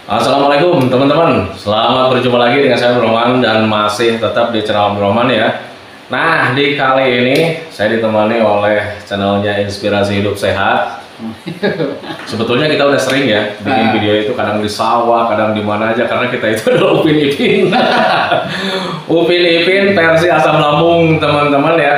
Assalamualaikum teman-teman, selamat berjumpa lagi dengan saya Roman dan masih tetap di channel Roman ya. Nah, di kali ini saya ditemani oleh channelnya Inspirasi Hidup Sehat. Sebetulnya kita udah sering ya bikin video itu, kadang di sawah, kadang di mana aja, karena kita itu adalah Upin Ipin. Upin Ipin versi asam lambung teman-teman ya.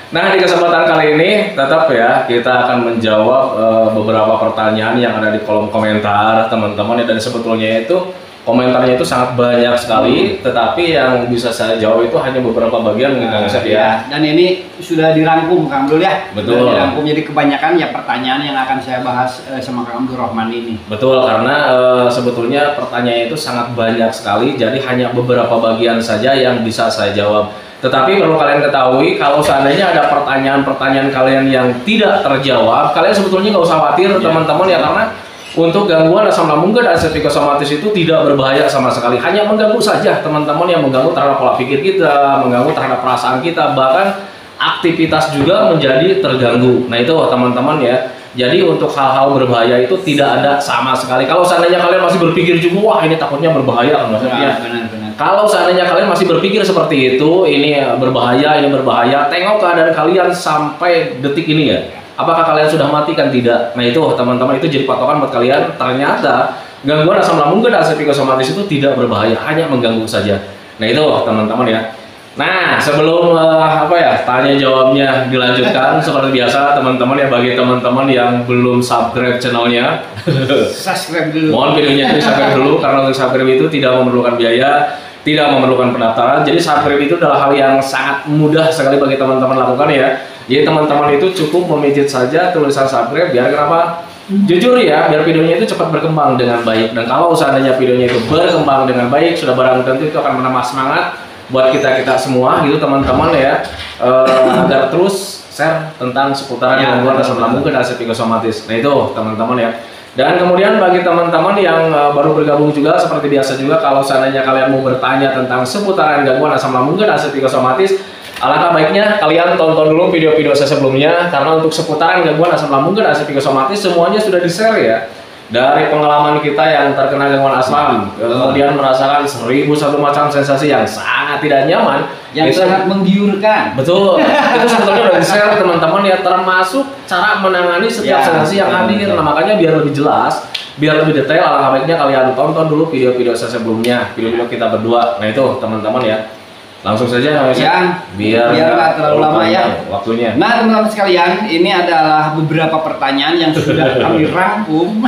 Nah, di kesempatan kali ini tetap ya kita akan menjawab beberapa pertanyaan yang ada di kolom komentar teman-teman ya. Dan sebetulnya itu komentarnya itu sangat banyak sekali, tetapi yang bisa saya jawab itu hanya beberapa bagian mungkin Kang Asep ya. Dan ini sudah dirangkum Kang Abdul ya. Betul. Sudah dirangkum, jadi kebanyakan ya pertanyaan yang akan saya bahas sama Kang Abdul Rahman ini. Betul, karena sebetulnya pertanyaan itu sangat banyak sekali, jadi hanya beberapa bagian saja yang bisa saya jawab. Tetapi perlu kalian ketahui, kalau seandainya ada pertanyaan-pertanyaan kalian yang tidak terjawab, kalian sebetulnya nggak usah khawatir teman-teman ya, karena untuk gangguan asam lambung dan psikosomatis itu tidak berbahaya sama sekali, hanya mengganggu saja teman-teman, yang mengganggu terhadap pola pikir kita, mengganggu terhadap perasaan kita, bahkan aktivitas juga menjadi terganggu. Nah itu teman-teman ya. Jadi untuk hal-hal berbahaya itu tidak ada sama sekali. Kalau seandainya kalian masih berpikir juga, wah ini takutnya berbahaya kan maksudnya. Benar-benar. Kalau seandainya kalian masih berpikir seperti itu, ini berbahaya, tengok keadaan kalian sampai detik ini ya. Apakah kalian sudah mati kan tidak? Nah itu teman-teman, itu jadi patokan buat kalian. Ternyata gangguan asam lambung dan psikosomatis itu tidak berbahaya, hanya mengganggu saja. Nah itu teman-teman ya. Nah, sebelum tanya jawabnya dilanjutkan, seperti biasa teman-teman ya, bagi teman-teman yang belum subscribe channelnya, Subscribe dulu. mohon videonya di subscribe dulu, karena untuk subscribe itu tidak memerlukan biaya, tidak memerlukan pendaftaran. Jadi subscribe itu adalah hal yang sangat mudah sekali bagi teman-teman lakukan ya. Jadi teman-teman itu cukup memijit saja tulisan subscribe, biar kenapa? Jujur ya, biar videonya itu cepat berkembang dengan baik. Dan kalau seandainya videonya itu berkembang dengan baik, sudah barang tentu itu akan menambah semangat buat kita semua gitu teman-teman ya, agar terus share tentang seputaran gangguan asam lambung dan psikosomatis. Nah itu teman-teman ya. Dan kemudian bagi teman-teman yang baru bergabung juga, seperti biasa juga, kalau seandainya kalian mau bertanya tentang seputaran gangguan asam lambung dan psikosomatis, alangkah baiknya kalian tonton dulu video-video saya sebelumnya, karena untuk seputaran gangguan asam lambung dan psikosomatis semuanya sudah di-share ya. Dari pengalaman kita yang terkena gangguan asam, kemudian merasakan 1001 macam sensasi yang sangat tidak nyaman, Yang itu sangat menggiurkan. betul. Itu sebetulnya udah di-share teman-teman ya, termasuk cara menangani setiap sensasi yang hadir. Nah, makanya biar lebih jelas, biar lebih detail, alangkah baiknya kalian tonton dulu video-video saya sebelumnya, video-video kita berdua. Nah itu teman-teman ya. Langsung saja Ya, biar nggak terlalu lama ya waktunya. Nah teman-teman sekalian, ini adalah beberapa pertanyaan yang sudah kami rangkum.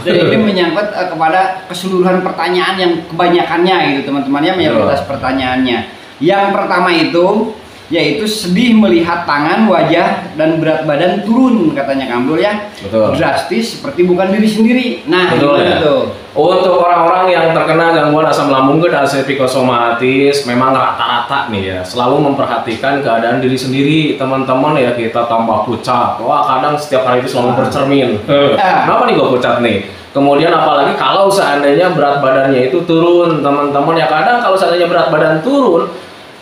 Dan ini menyangkut kepada keseluruhan pertanyaan yang kebanyakannya gitu teman-teman ya, mayoritas pertanyaannya. Yang pertama itu yaitu sedih melihat tangan, wajah, dan berat badan turun, katanya Kang Abdul ya. Betul. Drastis seperti bukan diri sendiri. Nah, betul ya. Itu. Untuk orang-orang yang terkena gangguan asam lambung dan psikosomatis, memang rata-rata nih ya selalu memperhatikan keadaan diri sendiri teman-teman ya. Kita tambah pucat, wah kadang setiap hari itu selalu bercermin. Kenapa nih gue pucat nih? Kemudian apalagi kalau seandainya berat badannya itu turun teman-teman ya, kadang kalau seandainya berat badan turun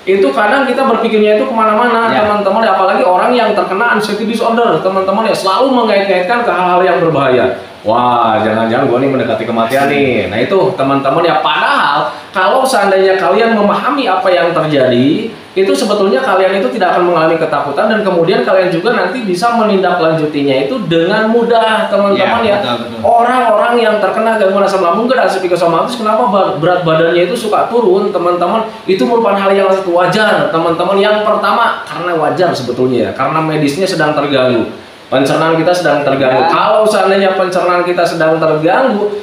itu kadang kita berpikirnya itu kemana-mana teman-teman ya, apalagi orang yang terkena anxiety disorder teman-teman ya, selalu mengait-ngaitkan ke hal-hal yang berbahaya. Wah, jangan-jangan gue nih mendekati kematian nih. Nah itu teman-teman ya, padahal kalau seandainya kalian memahami apa yang terjadi, itu sebetulnya kalian itu tidak akan mengalami ketakutan, dan kemudian kalian juga nanti bisa menindaklanjutinya itu dengan mudah teman-teman ya. Betul. Orang-orang yang terkena gangguan asam lambung dan psikosomatis, kenapa berat badannya itu suka turun teman-teman, itu merupakan hal yang wajar teman-teman. Yang pertama karena wajar sebetulnya ya, karena medisnya sedang terganggu, pencernaan kita sedang terganggu. Kalau seandainya pencernaan kita sedang terganggu,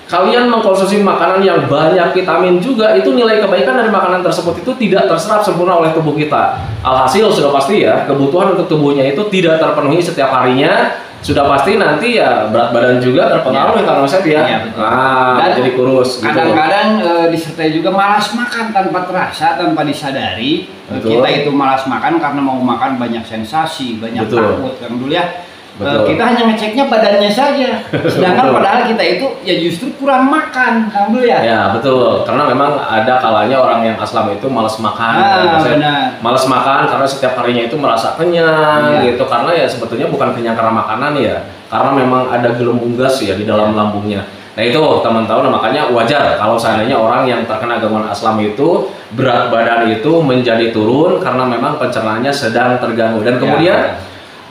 kalian mengkonsumsi makanan yang banyak vitamin juga, itu nilai kebaikan dari makanan tersebut itu tidak terserap sempurna oleh tubuh kita. Alhasil sudah pasti ya, kebutuhan untuk tubuhnya itu tidak terpenuhi setiap harinya. Sudah pasti nanti ya berat badan juga terpengaruh kalau saya ya. Nah, jadi kurus. Kadang-kadang disertai juga malas makan tanpa terasa, tanpa disadari. Betul. Kita itu malas makan karena mau makan banyak sensasi, banyak takut kan dulu ya. Kita hanya ngeceknya badannya saja, sedangkan padahal kita itu ya justru kurang makan, Kang Abdul ya. Ya betul, karena memang ada kalanya orang yang asam itu malas makan. Malas makan karena setiap harinya itu merasa kenyang gitu, karena ya sebetulnya bukan kenyang karena makanan ya, karena memang ada gelembung gas ya di dalam lambungnya. Nah itu teman-teman, makanya wajar kalau seandainya orang yang terkena gangguan asam itu berat badan itu menjadi turun karena memang pencernaannya sedang terganggu. Dan kemudian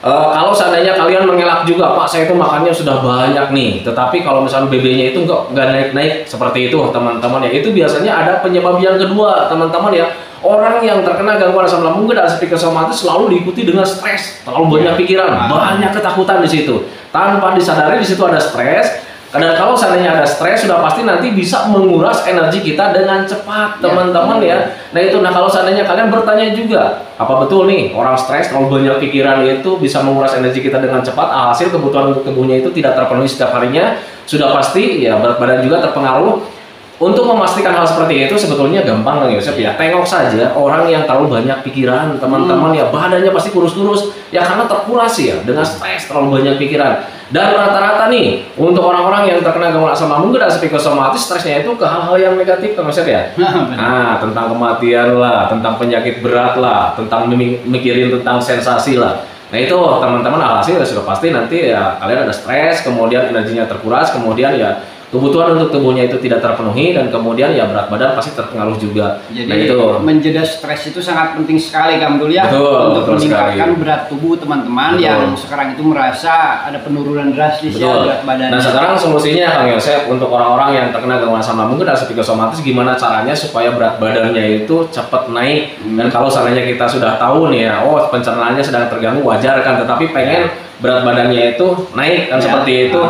kalau seandainya kalian mengelak juga, Pak saya itu makannya sudah banyak nih, tetapi kalau misalnya BB-nya itu nggak naik-naik seperti itu teman-teman ya, itu biasanya ada penyebab yang kedua teman-teman ya. Orang yang terkena gangguan asam lambung dan psikosomatis selalu diikuti dengan stres, terlalu banyak pikiran, banyak ketakutan di situ. Tanpa disadari di situ ada stres. Dan kalau seandainya ada stres, sudah pasti nanti bisa menguras energi kita dengan cepat, teman-teman ya. Nah itu, kalau seandainya kalian bertanya juga, apa betul nih orang stres terlalu banyak pikiran itu bisa menguras energi kita dengan cepat? Hasil kebutuhan untuk tubuhnya itu tidak terpenuhi setiap harinya, sudah pasti ya berat badan juga terpengaruh. Untuk memastikan hal seperti itu sebetulnya gampang Kang Yosef ya. Tengok saja orang yang terlalu banyak pikiran, teman-teman ya, badannya pasti kurus-kurus ya karena terkurasi ya dengan stres, terlalu banyak pikiran. Dan rata-rata nih untuk orang-orang yang terkena gangguan asam lambung dan psikosomatis, stresnya itu ke hal-hal yang negatif Kang Yosef ya. Nah, tentang kematian lah, tentang penyakit berat lah, tentang mikirin tentang sensasi lah. Nah itu teman-teman, alhasil sudah pasti nanti ya kalian ada stres, kemudian energinya terkuras, kemudian ya kebutuhan untuk tubuhnya itu tidak terpenuhi, dan kemudian ya berat badan pasti terpengaruh juga. Jadi nah, itu menjeda stres itu sangat penting sekali Kang Dul ya, untuk meningkatkan berat tubuh teman-teman yang sekarang itu merasa ada penurunan drastis ya berat badan. Nah sekarang solusinya Kang Yosef untuk orang-orang yang terkena gangguan asam lambung dan psikosomatis, gimana caranya supaya berat badannya itu cepat naik. Dan kalau seandainya kita sudah tahu nih ya, oh pencernaannya sedang terganggu, wajar kan, tetapi pengen berat badannya itu naik kan seperti itu.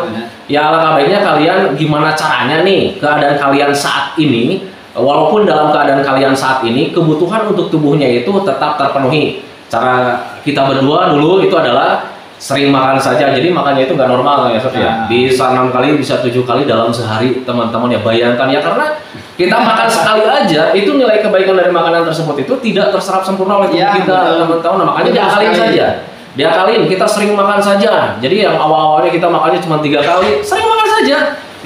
Ya alangkah baiknya kalian gimana caranya nih keadaan kalian saat ini, walaupun dalam keadaan kalian saat ini kebutuhan untuk tubuhnya itu tetap terpenuhi. Cara kita berdua dulu itu adalah sering makan saja, jadi makannya itu nggak normal ya Sof ya. Bisa 6 kali, bisa 7 kali dalam sehari teman-teman ya, bayangkan ya, karena kita makan sekali aja itu nilai kebaikan dari makanan tersebut itu tidak terserap sempurna oleh tubuh kita teman-teman. Nah, makanya diakalin saja. Diakalin, kita sering makan saja. Jadi yang awal-awalnya kita makannya cuma 3 kali, sering makan saja.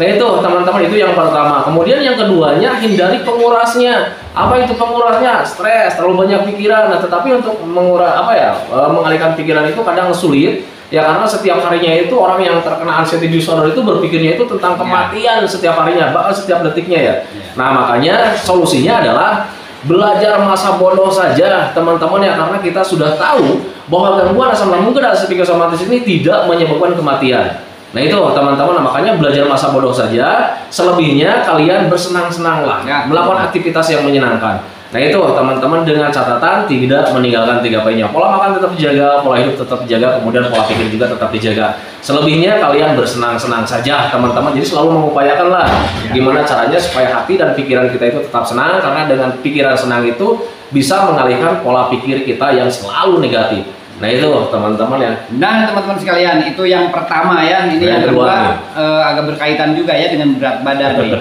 Nah itu teman-teman, itu yang pertama. Kemudian yang keduanya, hindari pengurasnya. Apa itu pengurasnya? Stres, terlalu banyak pikiran. Nah tetapi untuk mengalihkan pikiran itu kadang sulit. Ya karena setiap harinya itu orang yang terkena anxiety disorder itu berpikirnya itu tentang kematian setiap harinya, bahkan setiap detiknya ya. Nah makanya solusinya adalah belajar masa bodoh saja teman-teman ya, karena kita sudah tahu bahwa gangguan asam lambung dan psikosomatis ini tidak menyebabkan kematian. Nah itu teman-teman, makanya belajar masa bodoh saja, selebihnya kalian bersenang-senanglah, melakukan aktivitas yang menyenangkan. Nah itu teman-teman, dengan catatan tidak meninggalkan 3 P-nya. Pola makan tetap dijaga, pola hidup tetap dijaga, kemudian pola pikir juga tetap dijaga. Selebihnya kalian bersenang-senang saja teman-teman. Jadi selalu mengupayakanlah gimana caranya supaya hati dan pikiran kita itu tetap senang, karena dengan pikiran senang itu bisa mengalihkan pola pikir kita yang selalu negatif. Nah itu teman-teman ya. Nah teman-teman sekalian, itu yang pertama ya. Ini yang kedua agak berkaitan juga ya dengan berat badan nih.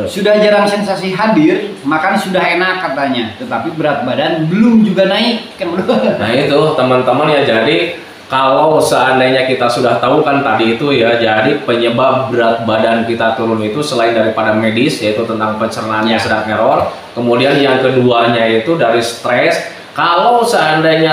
Sudah jarang sensasi hadir, makan sudah enak katanya, tetapi berat badan belum juga naik kan. Nah itu teman-teman ya, jadi kalau seandainya kita sudah tahu kan tadi itu ya, jadi penyebab berat badan kita turun itu selain daripada medis, yaitu tentang pencernaannya sedang error, kemudian yang keduanya itu dari stres. Kalau seandainya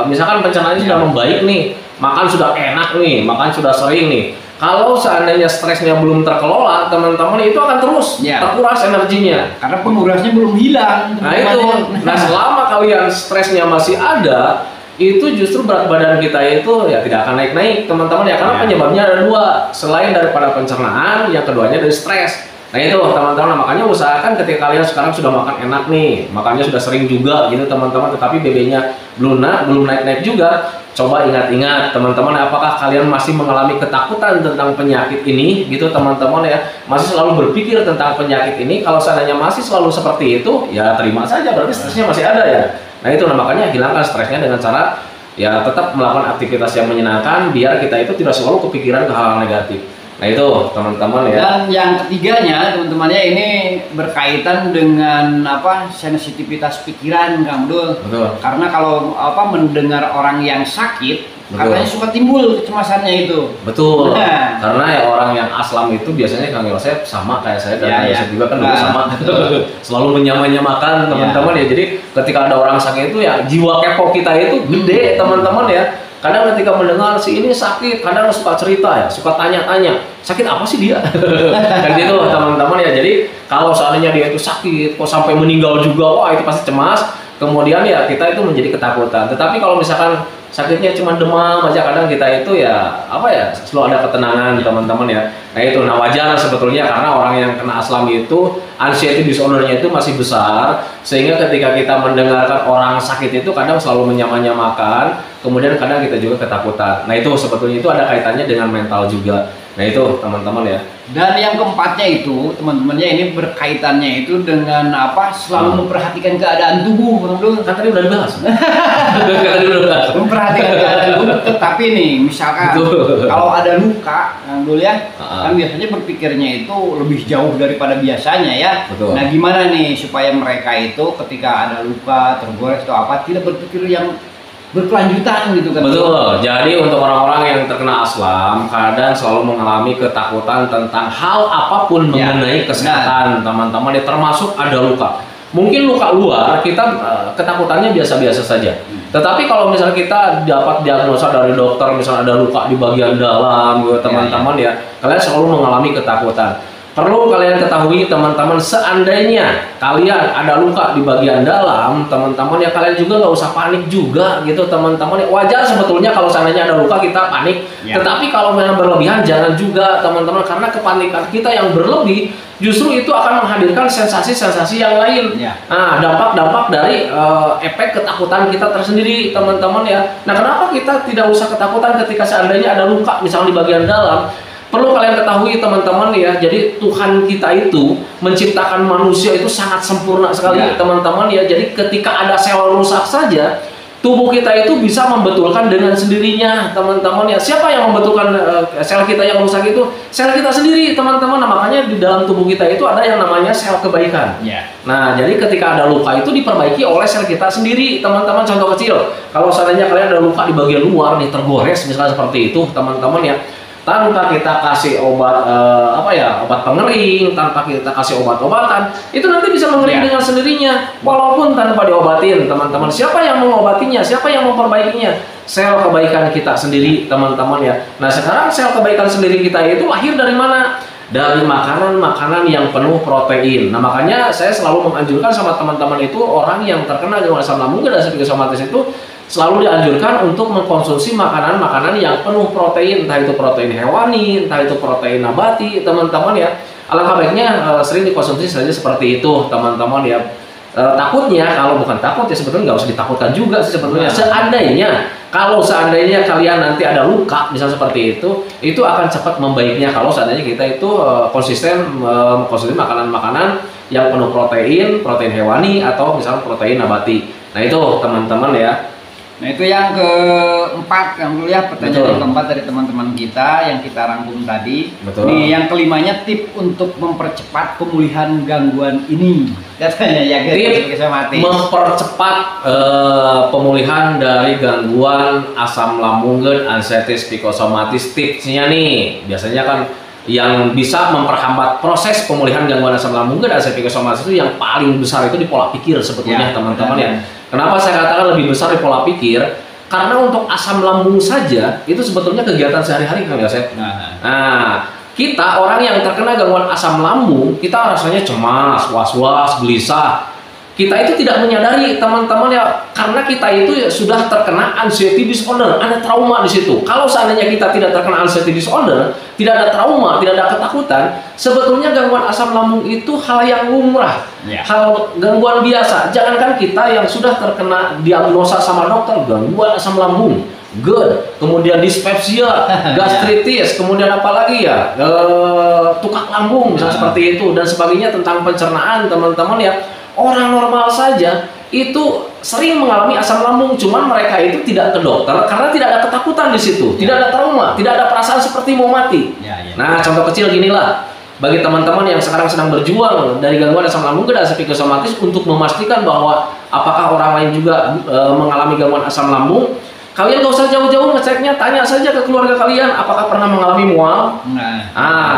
misalkan pencernaannya sudah membaik nih, makan sudah enak nih, makan sudah sering nih, kalau seandainya stresnya belum terkelola teman-teman, itu akan terus terkuras energinya karena pengurasnya belum hilang. Nah itu, nah selama kalian stresnya masih ada, itu justru berat badan kita itu ya tidak akan naik-naik teman-teman ya, karena penyebabnya ada 2, selain daripada pencernaan, yang keduanya dari stres. Nah itu teman-teman, makanya usahakan ketika kalian sekarang sudah makan enak nih, makannya sudah sering juga gitu teman-teman, tetapi BB-nya belum naik-naik juga, coba ingat-ingat teman-teman, apakah kalian masih mengalami ketakutan tentang penyakit ini gitu teman-teman ya, masih selalu berpikir tentang penyakit ini. Kalau seandainya masih selalu seperti itu, ya terima saja, berarti stresnya masih ada ya. Nah itu, makanya hilangkan stresnya dengan cara ya tetap melakukan aktivitas yang menyenangkan, biar kita itu tidak selalu kepikiran ke hal-hal negatif. Nah itu teman-teman ya. Dan yang ketiganya teman-teman ya, ini berkaitan dengan sensitivitas pikiran Kang Dul. Karena kalau mendengar orang yang sakit, katanya suka timbul kecemasannya itu. Betul. Karena ya orang yang aslam itu biasanya Kang Yosef sama kayak saya, dan Yosef juga kan dulu sama. Selalu menyamakan teman-teman ya. Jadi ketika ada orang sakit itu ya, jiwa kepo kita itu gede teman-teman ya. kadang ketika mendengar si ini sakit, kadang suka cerita ya, suka tanya-tanya, sakit apa sih dia? Kan gitu teman-teman ya. Jadi kalau seandainya dia itu sakit, kok sampai meninggal juga, wah itu pasti cemas. Kemudian ya kita itu menjadi ketakutan. Tetapi kalau misalkan sakitnya cuma demam aja, kadang kita itu ya apa ya, selalu ada ketenangan teman-teman ya. Nah itu, nah wajar sebetulnya karena orang yang kena aslam itu anxiety disorder-nya itu masih besar, sehingga ketika kita mendengarkan orang sakit itu kadang selalu menyamakan, kemudian kadang kita juga ketakutan. Nah itu sebetulnya itu ada kaitannya dengan mental juga. Nah itu teman-teman ya. Dan yang keempatnya itu teman-temannya ini berkaitannya itu dengan apa? Selalu memperhatikan keadaan tubuh, teman-teman. Kan tadi udah dibahas. Tadi udah dibahas. Memperhatikan keadaan tubuh. Tetapi nih, misalkan kalau ada luka, dulu ya, kan biasanya berpikirnya itu lebih jauh daripada biasanya ya. Betul. Nah gimana nih supaya mereka itu ketika ada luka, tergores atau apa, tidak berpikir yang berkelanjutan gitu kan? Betul. Jadi untuk orang-orang yang terkena aslam kadang selalu mengalami ketakutan tentang hal apapun mengenai kesehatan teman-teman ya, termasuk ada luka. Mungkin luka luar kita ketakutannya biasa-biasa saja. Tetapi kalau misalnya kita dapat diagnosa dari dokter misalnya ada luka di bagian dalam gitu teman-teman ya, kalian selalu mengalami ketakutan. Perlu kalian ketahui teman-teman, seandainya kalian ada luka di bagian dalam, teman-teman ya kalian juga nggak usah panik juga gitu teman-teman ya. Wajar sebetulnya kalau seandainya ada luka kita panik, tetapi kalau memang berlebihan jangan juga teman-teman, karena kepanikan kita yang berlebih justru itu akan menghadirkan sensasi-sensasi yang lain. Nah dampak-dampak dari efek ketakutan kita tersendiri teman-teman ya. Nah kenapa kita tidak usah ketakutan ketika seandainya ada luka misalnya di bagian dalam? Perlu kalian ketahui teman-teman ya, jadi Tuhan kita itu menciptakan manusia itu sangat sempurna sekali teman-teman ya. Jadi ketika ada sel rusak saja, tubuh kita itu bisa membetulkan dengan sendirinya teman-teman ya. Siapa yang membetulkan sel kita yang rusak itu? Sel kita sendiri teman-teman. Nah, makanya di dalam tubuh kita itu ada yang namanya sel kebaikan. Nah jadi ketika ada luka itu diperbaiki oleh sel kita sendiri teman-teman. Contoh kecil, kalau seandainya kalian ada luka di bagian luar nih, tergores misalnya seperti itu teman-teman ya, tanpa kita kasih obat obat pengering, tanpa kita kasih obat-obatan, itu nanti bisa mengering dengan sendirinya walaupun tanpa diobatin teman-teman. Siapa yang mengobatinya? Siapa yang memperbaikinya? Sel kebaikan kita sendiri teman-teman ya. Nah sekarang sel kebaikan sendiri kita itu lahir dari mana? Dari makanan-makanan yang penuh protein. Nah makanya saya selalu menganjurkan sama teman-teman itu, orang yang terkena gangguan asam lambung dan psikosomatis itu selalu dianjurkan untuk mengkonsumsi makanan-makanan yang penuh protein, entah itu protein hewani, entah itu protein nabati teman-teman ya. Alangkah baiknya sering dikonsumsi saja seperti itu teman-teman ya. Takutnya, kalau bukan takut ya sebetulnya nggak usah ditakutkan juga sih sebetulnya. Seandainya kalian nanti ada luka misal seperti itu akan cepat membaiknya kalau seandainya kita itu konsisten mengkonsumsi makanan-makanan yang penuh protein hewani atau misalnya protein nabati. Nah itu teman-teman ya. Nah itu yang keempat yang dulu ya, pertanyaan yang keempat dari teman-teman kita yang kita rangkum tadi. Nih yang kelimanya, tip untuk mempercepat pemulihan gangguan ini katanya ya, tip mempercepat pemulihan dari gangguan asam lambung dan anxiety psikosomatis. Tipsnya nih biasanya kan yang bisa memperhambat proses pemulihan gangguan asam lambung dan anxiety psikosomatis itu yang paling besar itu di pola pikir sebetulnya teman-teman ya. Kenapa saya katakan lebih besar di pola pikir? Karena untuk asam lambung saja itu sebetulnya kegiatan sehari-hari kan ya Seth? Nah, kita orang yang terkena gangguan asam lambung, kita rasanya cemas, was-was, gelisah. Kita itu tidak menyadari teman-teman ya, karena kita itu ya sudah terkena anxiety disorder, ada trauma di situ. Kalau seandainya kita tidak terkena anxiety disorder, tidak ada trauma, tidak ada ketakutan, sebetulnya gangguan asam lambung itu hal yang lumrah, hal gangguan biasa. Jangankan kita yang sudah terkena diagnosa sama dokter gangguan asam lambung, kemudian dispepsia, gastritis, kemudian apalagi ya tukak lambung misalnya seperti itu dan sebagainya, tentang pencernaan teman-teman ya. Orang normal saja itu sering mengalami asam lambung, cuman mereka itu tidak ke dokter karena tidak ada ketakutan di situ, tidak ada trauma, tidak ada perasaan seperti mau mati. Nah, contoh kecil ginilah, bagi teman-teman yang sekarang sedang berjuang dari gangguan asam lambung dan psikosomatis untuk memastikan bahwa apakah orang lain juga mengalami gangguan asam lambung, kalian gak usah jauh-jauh ngeceknya, tanya saja ke keluarga kalian, apakah pernah mengalami mual?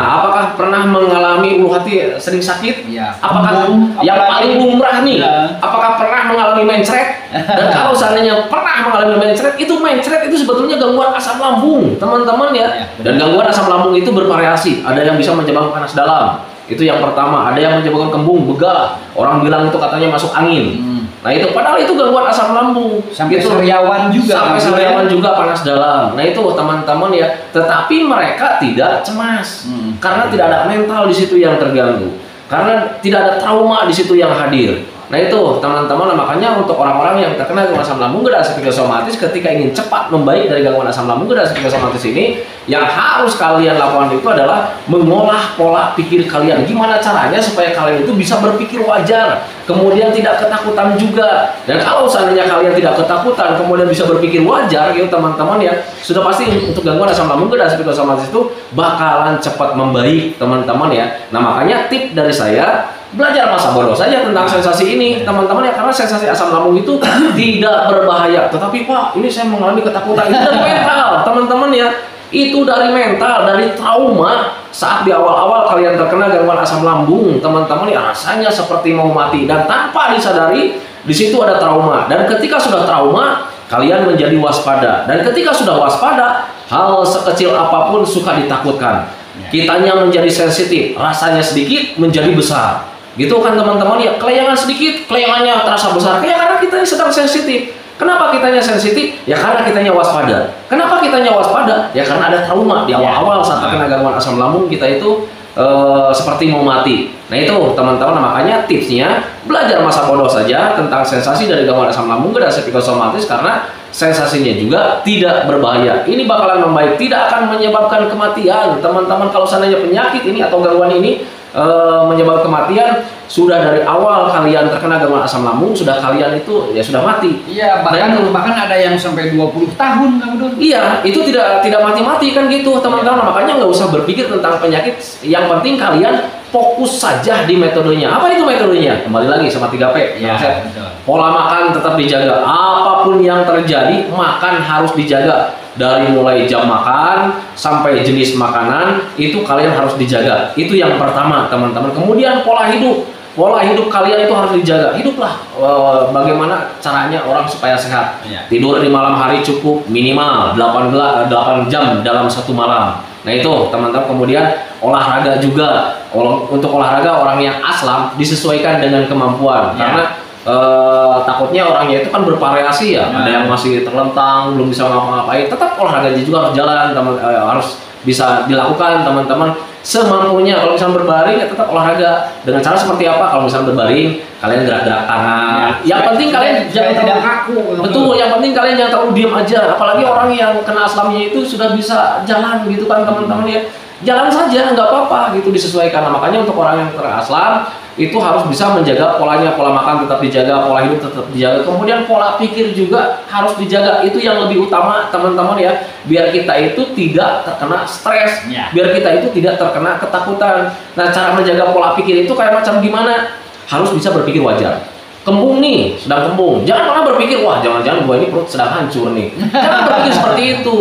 Apakah pernah mengalami ulu hati sering sakit? Iya. Apakah yang paling lumrah nih? Ya. Apakah pernah mengalami mencret? Dan kalau seandainya pernah mengalami mencret itu sebetulnya gangguan asam lambung, teman-teman ya. Dan gangguan asam lambung itu bervariasi. Ada yang bisa menyebabkan panas dalam. Itu yang pertama. Ada yang menyebabkan kembung, begah. Orang bilang itu katanya masuk angin. Nah itu padahal itu gangguan asam lambung. Sampai gitu. sariawan juga. Sampai sariawan juga panas dalam. Nah itu teman-teman ya. Tetapi mereka tidak cemas karena tidak ada mental di situ yang terganggu. Karena tidak ada trauma di situ yang hadir. Nah itu teman-teman, makanya untuk orang-orang yang terkena gangguan asam lambung gadah psikosomatis, ketika ingin cepat membaik dari gangguan asam lambung gadah psikosomatis ini, yang harus kalian lakukan itu adalah mengolah pola pikir kalian. Gimana caranya supaya kalian itu bisa berpikir wajar, kemudian tidak ketakutan juga. Dan kalau seandainya kalian tidak ketakutan, kemudian bisa berpikir wajar, gitu teman-teman ya, sudah pasti untuk gangguan asam lambung gadah psikosomatis itu bakalan cepat membaik, teman-teman ya. Nah makanya tip dari saya, belajar masa bodoh saja tentang sensasi ini, teman-teman ya, karena sensasi asam lambung itu tidak berbahaya. Tetapi Pak, ini saya mengalami ketakutan, itu dari mental, teman-teman ya. Itu dari mental, dari trauma saat di awal-awal kalian terkena gangguan asam lambung, teman-teman ya, rasanya seperti mau mati dan tanpa disadari di situ ada trauma. Dan ketika sudah trauma, kalian menjadi waspada. Dan ketika sudah waspada, hal sekecil apapun suka ditakutkan. Kitanya menjadi sensitif, rasanya sedikit menjadi besar. Gitu kan teman-teman ya, kelayangan sedikit, kelayangannya terasa besar. Ya karena kita sedang sensitif. Kenapa kitanya sensitif? Ya karena kitanya waspada. Kenapa kitanya waspada? Ya karena ada trauma di awal-awal saat terkena gangguan asam lambung, kita itu seperti mau mati. Nah itu teman-teman, makanya tipsnya belajar masa bodoh saja tentang sensasi dari gangguan asam lambung gadah psikosomatis, karena sensasinya juga tidak berbahaya. Ini bakalan membaik, tidak akan menyebabkan kematian. Teman-teman, kalau seandainya penyakit ini atau gangguan ini menyebabkan kematian, sudah dari awal kalian terkena gangguan asam lambung, sudah kalian itu ya sudah mati. Iya, bahkan ada yang sampai 20 tahun, Kang Udun. Iya, itu tidak mati-mati kan gitu, teman-teman. Makanya nggak usah berpikir tentang penyakit, yang penting kalian fokus saja di metodenya. Apa itu metodenya? Kembali lagi sama 3P. Ya, pola makan tetap dijaga. Apapun yang terjadi, makan harus dijaga. Dari mulai jam makan sampai jenis makanan itu kalian harus dijaga. Itu yang pertama, teman-teman. Kemudian pola hidup kalian itu harus dijaga. Hiduplah bagaimana caranya orang supaya sehat. Tidur di malam hari cukup minimal 8 jam dalam satu malam. Nah itu teman-teman. Kemudian olahraga juga. Untuk olahraga, orang yang aslam disesuaikan dengan kemampuan. Karena takutnya orangnya itu kan bervariasi ya. Ada yang masih terlentang, belum bisa ngapa-ngapain. Tetap olahraga juga harus jalan, harus bisa dilakukan, teman-teman, semampunya. Kalau misalnya berbaring ya tetap olahraga. Dengan cara seperti apa? Kalau misalnya berbaring, kalian gerak-gerak tangan. Yang penting kalian jangan tidak kaku. Betul, yang penting kalian jangan terlalu diam aja. Apalagi orang yang kena aslamnya itu sudah bisa jalan gitu kan, teman-teman ya. Jalan saja, nggak apa-apa gitu, disesuaikan. Nah, makanya untuk orang yang kena aslam itu harus bisa menjaga polanya, pola makan tetap dijaga, pola hidup tetap dijaga, kemudian pola pikir juga harus dijaga. Itu yang lebih utama, teman-teman ya, biar kita itu tidak terkena stres, biar kita itu tidak terkena ketakutan. Nah, cara menjaga pola pikir itu kayak macam gimana? Harus bisa berpikir wajar. Kembung nih, sedang kembung, jangan pernah berpikir, wah jangan-jangan gua ini perut sedang hancur nih. Jangan berpikir seperti itu.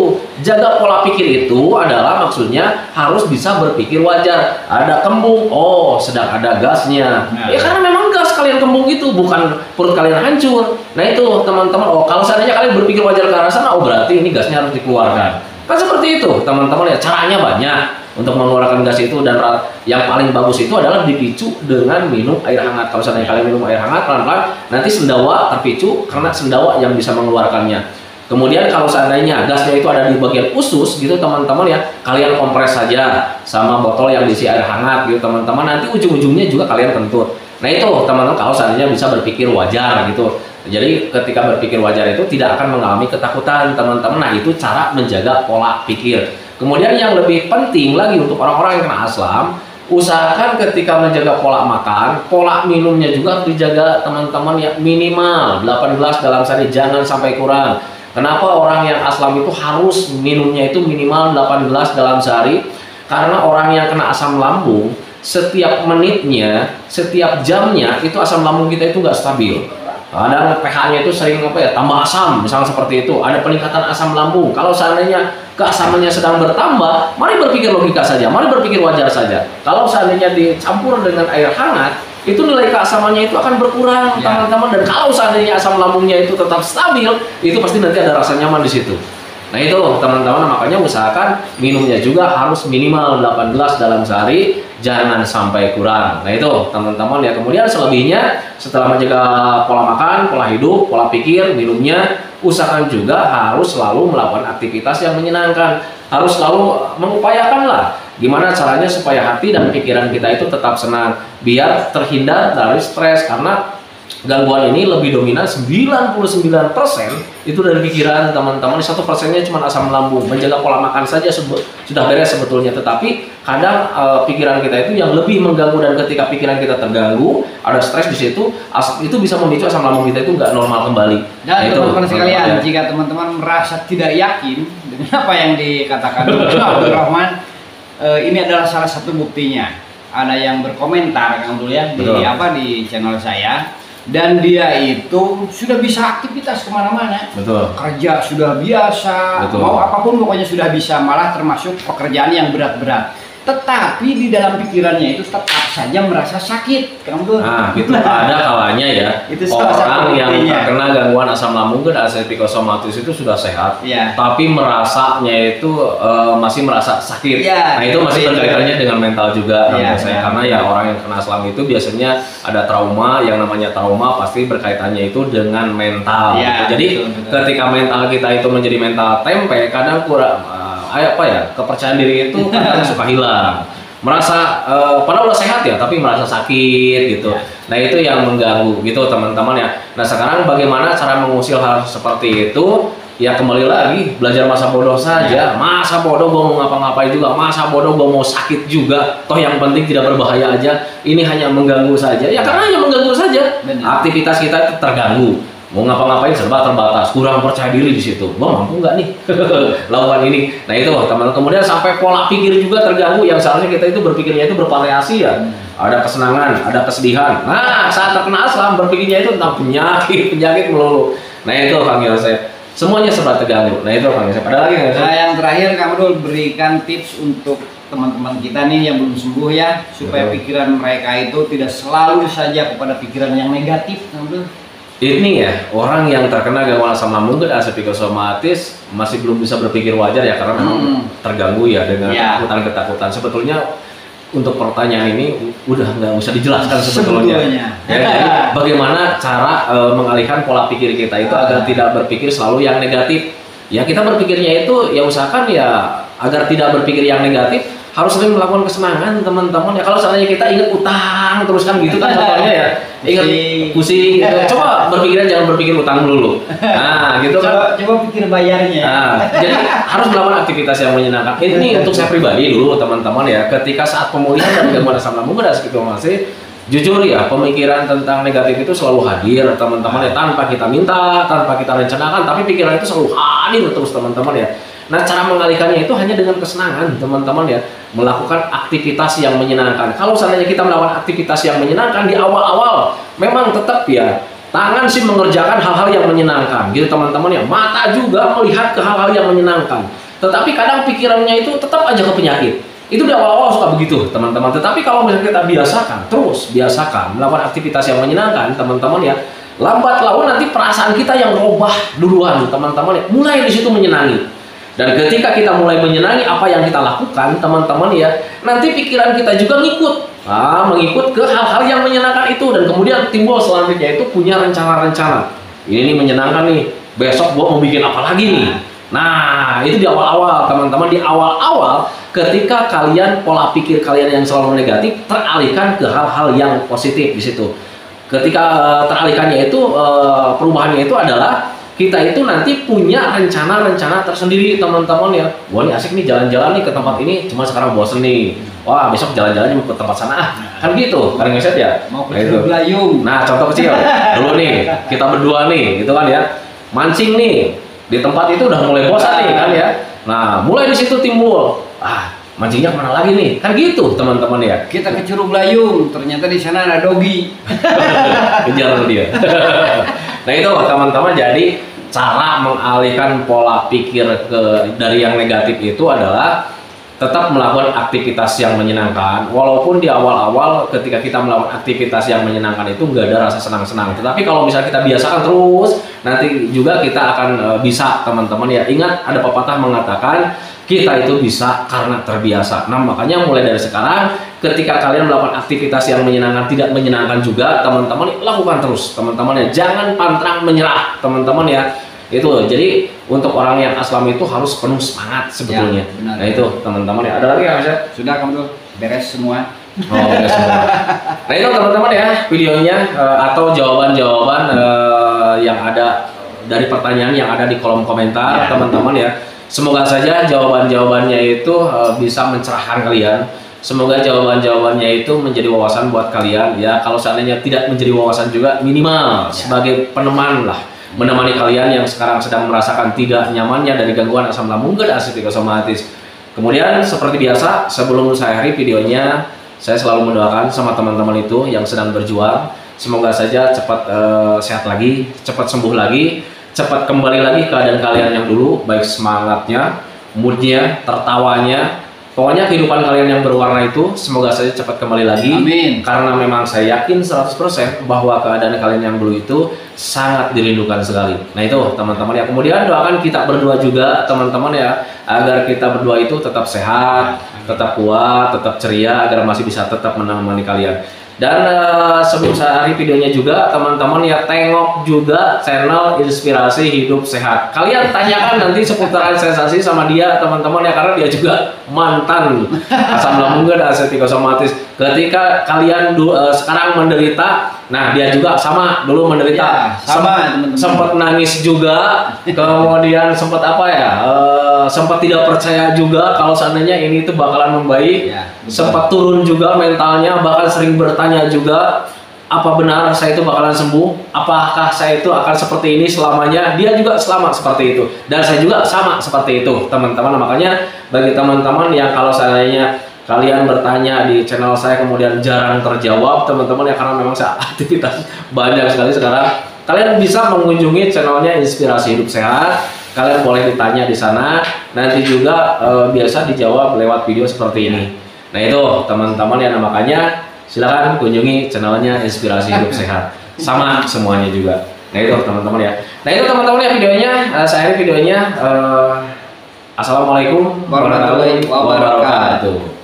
Jaga pola pikir itu adalah maksudnya harus bisa berpikir wajar. Ada kembung, oh sedang ada gasnya. Ya karena memang gas kalian kembung itu, bukan perut kalian hancur. Nah itu teman-teman, oh kalau seandainya kalian berpikir wajar ke arah sana, oh berarti ini gasnya harus dikeluarkan. Kan seperti itu teman-teman ya, caranya banyak untuk mengeluarkan gas itu, dan yang paling bagus itu adalah dipicu dengan minum air hangat. Kalau seandainya kalian minum air hangat pelan-pelan, nanti sendawa terpicu karena sendawa yang bisa mengeluarkannya. Kemudian kalau seandainya gasnya itu ada di bagian usus gitu teman-teman ya, kalian kompres saja sama botol yang diisi air hangat gitu teman-teman, nanti ujung-ujungnya juga kalian kentut. Nah itu teman-teman, kalau seandainya bisa berpikir wajar gitu. Jadi ketika berpikir wajar itu tidak akan mengalami ketakutan teman-teman. Nah itu cara menjaga pola pikir. Kemudian yang lebih penting lagi untuk orang-orang yang kena aslam, usahakan ketika menjaga pola makan, pola minumnya juga harus dijaga teman-teman ya, minimal 8 gelas dalam sehari, jangan sampai kurang. Kenapa orang yang aslam itu harus minumnya itu minimal 8 gelas dalam sehari? Karena orang yang kena asam lambung, setiap menitnya, setiap jamnya itu asam lambung kita itu nggak stabil. Kadang pH-nya itu sering tambah asam, misalnya seperti itu. Ada peningkatan asam lambung. Kalau seandainya keasamannya sedang bertambah, mari berpikir logika saja, mari berpikir wajar saja. Kalau seandainya dicampur dengan air hangat, itu nilai keasamannya itu akan berkurang, teman-teman. Dan kalau seandainya asam lambungnya itu tetap stabil, itu pasti nanti ada rasa nyaman di situ. Nah itu teman-teman, makanya usahakan minumnya juga harus minimal 8 gelas dalam sehari, jangan sampai kurang. Nah itu teman-teman ya. Kemudian selebihnya setelah menjaga pola makan, pola hidup, pola pikir, minumnya, usahakan juga harus selalu melakukan aktivitas yang menyenangkan. Harus selalu mengupayakan lah gimana caranya supaya hati dan pikiran kita itu tetap senang, biar terhindar dari stres. Karena gangguan ini lebih dominan 99% itu dari pikiran teman-teman. 1%-nya cuma asam lambung. Menjaga pola makan saja sudah beres sebetulnya, tetapi kadang pikiran kita itu yang lebih mengganggu. Dan ketika pikiran kita terganggu, ada stres di situ, itu bisa memicu asam lambung kita itu nggak normal kembali. Dan teman-teman sekalian, jika teman-teman merasa tidak yakin dengan apa yang dikatakan Abdul Rahman, ini adalah salah satu buktinya. Ada yang berkomentar Kang Dul ya di channel saya. Dan dia itu sudah bisa aktivitas kemana-mana, kerja sudah biasa, mau apapun pokoknya sudah bisa, malah termasuk pekerjaan yang berat-berat. Tetapi di dalam pikirannya itu tetap saja merasa sakit, kamu tuh. Nah, itu ada kalanya ya. Itu orang yang terkena gangguan asam lambung dan psikosomatis itu sudah sehat, tapi merasanya itu masih merasa sakit. Nah itu masih berkaitannya dengan mental juga, karena ya orang yang kena asam lambung itu biasanya ada trauma. Yang namanya trauma pasti berkaitannya itu dengan mental. Jadi ketika mental kita itu menjadi mental tempe, kadang kurang kepercayaan diri itu kadang suka hilang, merasa padahal udah sehat ya tapi merasa sakit gitu. Nah itu yang mengganggu gitu teman-teman ya. Nah sekarang bagaimana cara mengusir hal seperti itu? Ya kembali lagi belajar masa bodoh saja. Masa bodoh gue mau ngapa-ngapain juga, masa bodoh gue mau sakit juga, toh yang penting tidak berbahaya aja. Ini hanya mengganggu saja ya, karena hanya mengganggu saja. Aktivitas kita terganggu, mau ngapa-ngapain serba terbatas, kurang percaya diri di situ. Gua mampu nggak nih lawan ini? Nah itu teman. Kemudian sampai pola pikir juga terganggu, yang seharusnya kita itu berpikirnya itu bervariasi ya. Ada kesenangan, ada kesedihan. Nah saat terkena asam berpikirnya itu tentang penyakit melulu. Nah itu Kang Yosef, semuanya serba terganggu. Nah itu Kang Yosef. Ada lagi nggak? Nah yang terakhir Kang Dul, berikan tips untuk teman-teman kita nih yang belum sembuh ya, supaya pikiran mereka itu tidak selalu saja kepada pikiran yang negatif, Kang Dul. Ini ya, orang yang terkena gangguan asam lambung dan psikosomatis masih belum bisa berpikir wajar ya, karena memang terganggu ya dengan ketakutan-ketakutan. Sebetulnya untuk pertanyaan ini udah nggak usah dijelaskan sebetulnya. Ya, jadi bagaimana cara mengalihkan pola pikir kita itu agar tidak berpikir selalu yang negatif. Ya kita berpikirnya itu ya usahakan ya agar tidak berpikir yang negatif, harus sering melakukan kesenangan teman-teman ya. Kalau seandainya kita ingat utang terus kan gitu kan contohnya ya, ingat pusing gitu. Coba berpikirnya jangan berpikir utang dulu. Nah gitu kan. Coba pikir bayarnya. Nah, jadi harus melakukan aktivitas yang menyenangkan. Ini untuk saya pribadi dulu teman-teman ya. Ketika saat pemulihan dari gangguan asam lambung dan psikosomatis, jujur ya pemikiran tentang negatif itu selalu hadir teman-teman ya, tanpa kita minta, tanpa kita rencanakan, tapi pikiran itu selalu hadir terus teman-teman ya. Nah cara mengalihkannya itu hanya dengan kesenangan teman-teman ya, melakukan aktivitas yang menyenangkan. Kalau seandainya kita melakukan aktivitas yang menyenangkan di awal-awal, memang tetap ya tangan sih mengerjakan hal-hal yang menyenangkan gitu teman-teman ya, mata juga melihat ke hal-hal yang menyenangkan, tetapi kadang pikirannya itu tetap aja ke penyakit. Itu di awal-awal suka begitu teman-teman, tetapi kalau misalnya kita biasakan melakukan aktivitas yang menyenangkan teman-teman ya, lambat laun nanti perasaan kita yang robah duluan teman-teman ya, mulai di situ menyenangi. Dan ketika kita mulai menyenangi apa yang kita lakukan teman-teman ya, nanti pikiran kita juga mengikut ke hal-hal yang menyenangkan itu. Dan kemudian timbul selanjutnya itu punya rencana-rencana, ini nih menyenangkan nih, besok gua mau bikin apa lagi nih. Nah itu di awal-awal teman-teman, di awal-awal ketika kalian pola pikir kalian yang selalu negatif teralihkan ke hal-hal yang positif di situ. Ketika teralihkannya itu perubahannya itu adalah kita itu nanti punya rencana-rencana tersendiri teman-teman ya. Wah ini asik nih jalan-jalan nih ke tempat ini, cuma sekarang bosen nih. Wah besok jalan-jalan mau ke tempat sana kan gitu. Kadang ngeset ya. Mau ke Belayung. Nah contoh kecil dulu nih, kita berdua nih, itu kan ya, mancing nih di tempat itu udah mulai bosan nih kan ya. Nah mulai di situ timbul, mancingnya kemana lagi nih? Kan gitu teman-teman ya. Kita ke Curug Layung, ternyata di sana ada dogi. Kejar dia. Nah itu teman-teman, jadi cara mengalihkan pola pikir dari yang negatif itu adalah tetap melakukan aktivitas yang menyenangkan, walaupun di awal-awal ketika kita melakukan aktivitas yang menyenangkan itu nggak ada rasa senang-senang. Tetapi kalau misalnya kita biasakan terus, nanti juga kita akan bisa teman-teman ya. Ingat ada pepatah mengatakan kita itu bisa karena terbiasa. Nah makanya mulai dari sekarang ketika kalian melakukan aktivitas yang menyenangkan, tidak menyenangkan juga teman-teman, lakukan terus teman-teman ya. Jangan pantang menyerah teman-teman ya. Itu jadi untuk orang yang aslam itu harus penuh semangat sebetulnya. Ya, benar, nah itu teman-teman ya. Ada lagi ya Mas? Sudah kamu tuh beres semua. Oh beres semua. Nah itu teman-teman ya videonya atau jawaban-jawaban yang ada dari pertanyaan yang ada di kolom komentar teman-teman ya. Semoga saja jawaban-jawabannya itu bisa mencerahkan kalian. Semoga jawaban-jawabannya itu menjadi wawasan buat kalian ya. Kalau seandainya tidak menjadi wawasan juga, minimal sebagai peneman lah, menemani kalian yang sekarang sedang merasakan tidak nyamannya dari gangguan asam lambung dan psikosomatis. Kemudian seperti biasa, sebelum saya akhiri videonya, saya selalu mendoakan sama teman-teman itu yang sedang berjuang, semoga saja cepat sehat lagi, cepat sembuh lagi, cepat kembali lagi keadaan kalian yang dulu, baik semangatnya, moodnya, tertawanya. Pokoknya kehidupan kalian yang berwarna itu semoga saja cepat kembali lagi. Amin. Karena memang saya yakin 100% bahwa keadaan kalian yang dulu itu sangat dirindukan sekali. Nah itu teman-teman ya. Kemudian doakan kita berdua juga teman-teman ya, agar kita berdua itu tetap sehat, tetap kuat, tetap ceria, agar masih bisa tetap menemani kalian. Dan sebelum saya akhiri videonya juga teman-teman ya, tengok juga channel Inspirasi Hidup Sehat. Kalian tanyakan nanti seputaran sensasi sama dia teman-teman ya, karena dia juga mantan asam lambung dan psikosomatis. Ketika kalian sekarang menderita, nah dia juga sama dulu menderita, sempat nangis juga, kemudian sempat apa ya, sempat tidak percaya juga kalau seandainya ini itu bakalan membaik, sempat turun juga mentalnya, bahkan sering bertanya juga, apa benar saya itu bakalan sembuh, apakah saya itu akan seperti ini selamanya. Dia juga selama seperti itu, dan saya juga sama seperti itu teman-teman. Makanya bagi teman-teman yang kalau seandainya kalian bertanya di channel saya kemudian jarang terjawab teman-teman ya, karena memang saya aktivitas banyak sekali sekarang, kalian bisa mengunjungi channelnya Inspirasi Hidup Sehat. Kalian boleh ditanya di sana, nanti juga biasa dijawab lewat video seperti ini. Nah itu teman-teman ya, makanya silakan kunjungi channelnya Inspirasi Hidup Sehat, sama semuanya juga. Nah itu teman-teman ya. Nah itu teman-teman ya videonya, saya akhiri videonya. Assalamualaikum warahmatullahi wabarakatuh.